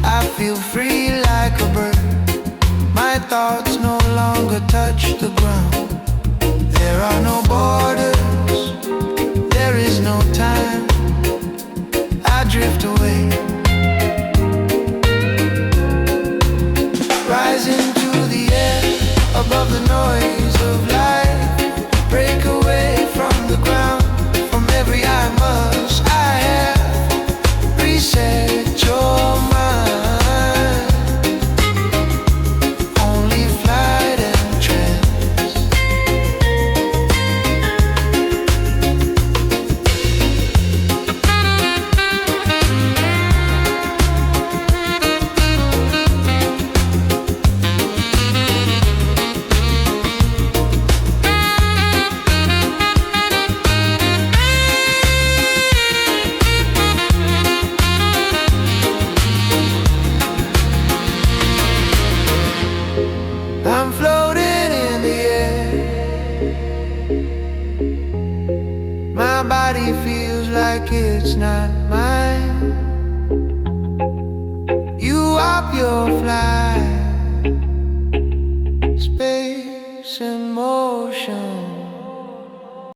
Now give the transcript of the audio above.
I feel free like a bird. My thoughts no longer touch the ground. There are no borders, there is no time. I drift away, rise into the air, above the noise of life. Break away from the ground, from every I must I have. Reset your mind, only flight and trance. I'm floating in the air. My body feels like it's not mine. You up your flight.